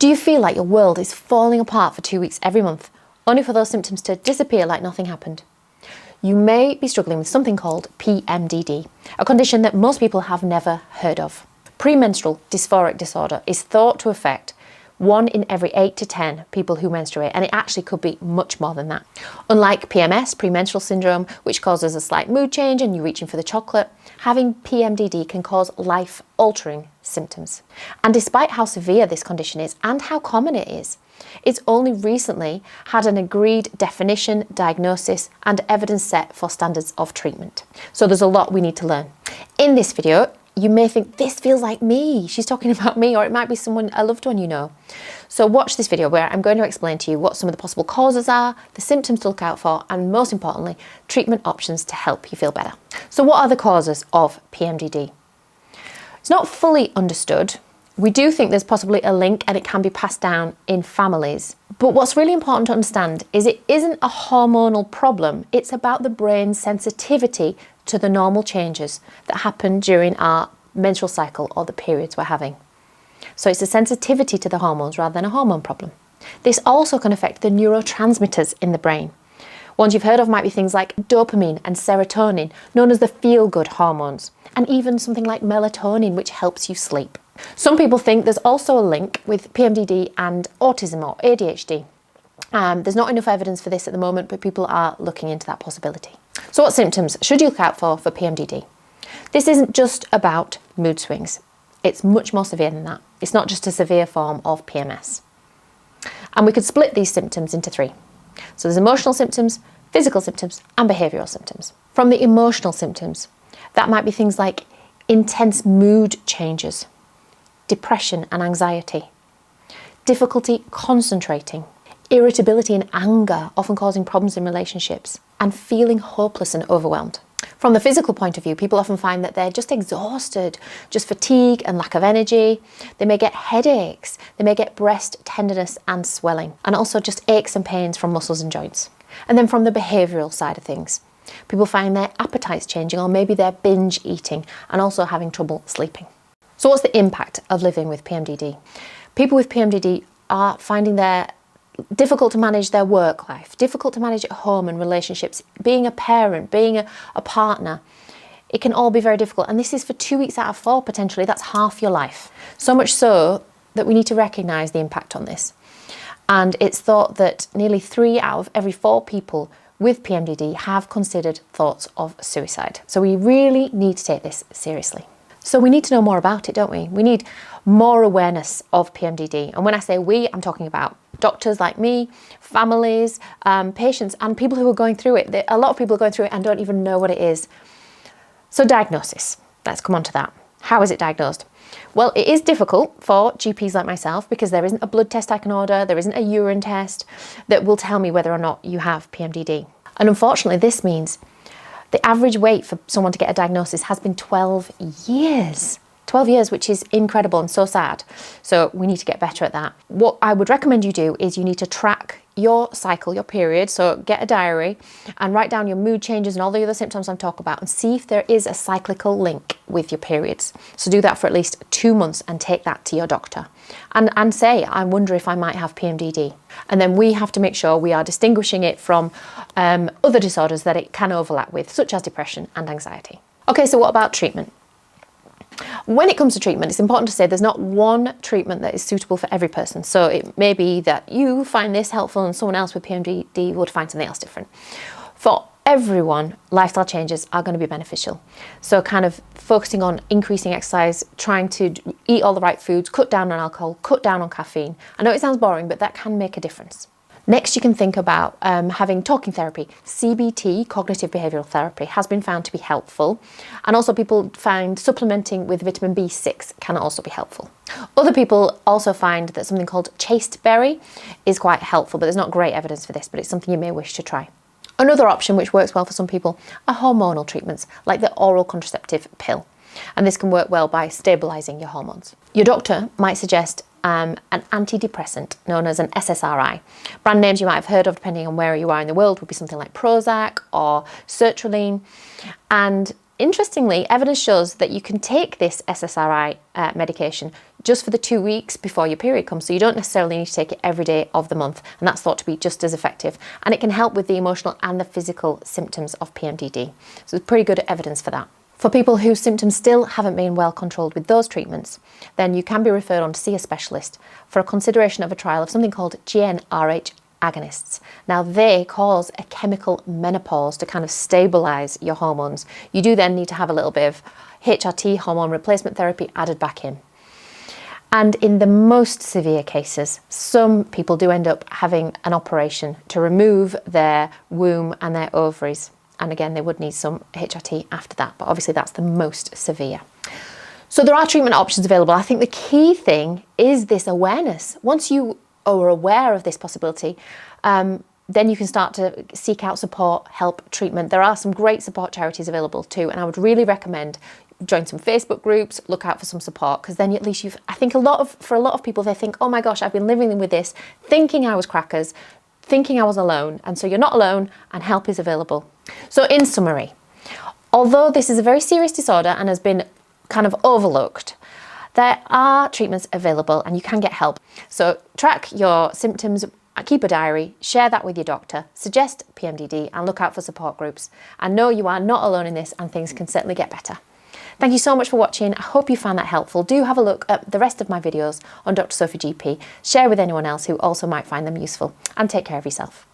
Do you feel like your world is falling apart for 2 weeks every month, only for those symptoms to disappear like nothing happened? You may be struggling with something called PMDD, a condition that most people have never heard of. Premenstrual Dysphoric Disorder is thought to affect 1 in every 8 to 10 people who menstruate, and it actually could be much more than that. Unlike PMS, premenstrual syndrome, which causes a slight mood change and you're reaching for the chocolate, having PMDD can cause life-altering symptoms. And despite how severe this condition is and how common it is, it's only recently had an agreed definition, diagnosis, and evidence set for standards of treatment. So there's a lot we need to learn. In this video, you may think, this feels like me, she's talking about me, or it might be someone, a loved one you know. So watch this video where I'm going to explain to you what some of the possible causes are, the symptoms to look out for, and most importantly, treatment options to help you feel better. So what are the causes of PMDD? It's not fully understood. We do think there's possibly a link and it can be passed down in families. But what's really important to understand is it isn't a hormonal problem. It's about the brain's sensitivity to the normal changes that happen during our menstrual cycle or the periods we're having. So it's a sensitivity to the hormones rather than a hormone problem. This also can affect the neurotransmitters in the brain. Ones you've heard of might be things like dopamine and serotonin, known as the feel-good hormones, and even something like melatonin, which helps you sleep. Some people think there's also a link with PMDD and autism or ADHD. There's not enough evidence for this at the moment, but people are looking into that possibility. So what symptoms should you look out for PMDD? This isn't just about mood swings. It's much more severe than that. It's not just a severe form of PMS. And we could split these symptoms into 3. So there's emotional symptoms, physical symptoms, and behavioural symptoms. From the emotional symptoms, that might be things like intense mood changes, depression and anxiety, difficulty concentrating, irritability and anger, often causing problems in relationships, and feeling hopeless and overwhelmed. From the physical point of view, people often find that they're just exhausted, just fatigue and lack of energy. They may get headaches, they may get breast tenderness and swelling, and also just aches and pains from muscles and joints. And then from the behavioural side of things, people find their appetites changing, or maybe they're binge eating and also having trouble sleeping. So what's the impact of living with PMDD? People with PMDD are finding difficult to manage their work life, difficult to manage at home and relationships, being a parent, being a partner. It can all be very difficult. And this is for 2 weeks out of 4, potentially. That's half your life. So much so that we need to recognise the impact on this. And it's thought that nearly 3 out of every 4 people with PMDD have considered thoughts of suicide. So we really need to take this seriously. So we need to know more about it, don't we? We need more awareness of PMDD. And when I say we, I'm talking about doctors like me, families, patients, and people who are going through it. A lot of people are going through it and don't even know what it is. So diagnosis, let's come on to that. How is it diagnosed? Well, it is difficult for GPs like myself because there isn't a blood test I can order, there isn't a urine test that will tell me whether or not you have PMDD. And unfortunately, this means the average wait for someone to get a diagnosis has been 12 years. 12 years, which is incredible and so sad. So we need to get better at that. What I would recommend you do is you need to track your cycle, your period. So get a diary and write down your mood changes and all the other symptoms I'm talking about and see if there is a cyclical link with your periods. So do that for at least 2 months and take that to your doctor and say, I wonder if I might have PMDD. And then we have to make sure we are distinguishing it from other disorders that it can overlap with, such as depression and anxiety. Okay, so what about treatment? When it comes to treatment, it's important to say there's not one treatment that is suitable for every person. So it may be that you find this helpful and someone else with PMDD would find something else different. For everyone, lifestyle changes are going to be beneficial. So kind of focusing on increasing exercise, trying to eat all the right foods, cut down on alcohol, cut down on caffeine. I know it sounds boring, but that can make a difference. Next, you can think about having talking therapy. CBT, cognitive behavioural therapy, has been found to be helpful. And also people find supplementing with vitamin B6 can also be helpful. Other people also find that something called chasteberry is quite helpful, but there's not great evidence for this, but it's something you may wish to try. Another option which works well for some people are hormonal treatments, like the oral contraceptive pill. And this can work well by stabilising your hormones. Your doctor might suggest an antidepressant known as an SSRI. Brand names you might have heard of depending on where you are in the world would be something like Prozac or sertraline. And interestingly, evidence shows that you can take this SSRI medication just for the 2 weeks before your period comes. So you don't necessarily need to take it every day of the month, and that's thought to be just as effective. And it can help with the emotional and the physical symptoms of PMDD. So there's pretty good evidence for that. For people whose symptoms still haven't been well controlled with those treatments, then you can be referred on to see a specialist for a consideration of a trial of something called GnRH agonists. Now, they cause a chemical menopause to kind of stabilize your hormones. You do then need to have a little bit of HRT, hormone replacement therapy, added back in. And in the most severe cases, some people do end up having an operation to remove their womb and their ovaries. And again, they would need some HRT after that, but obviously that's the most severe. So there are treatment options available. I think the key thing is this awareness. Once you are aware of this possibility, then you can start to seek out support, help, treatment. There are some great support charities available too, and I would really recommend join some Facebook groups, look out for some support, because then at least I think for a lot of people, they think, oh my gosh, I've been living with this, thinking I was crackers, thinking I was alone. And so you're not alone, and help is available. So in summary, although this is a very serious disorder and has been kind of overlooked, there are treatments available and you can get help. So track your symptoms, keep a diary, share that with your doctor, suggest PMDD, and look out for support groups. And know you are not alone in this, and things can certainly get better. Thank you so much for watching. I hope you found that helpful. Do have a look at the rest of my videos on Dr. Sophie GP. Share with anyone else who also might find them useful, and take care of yourself.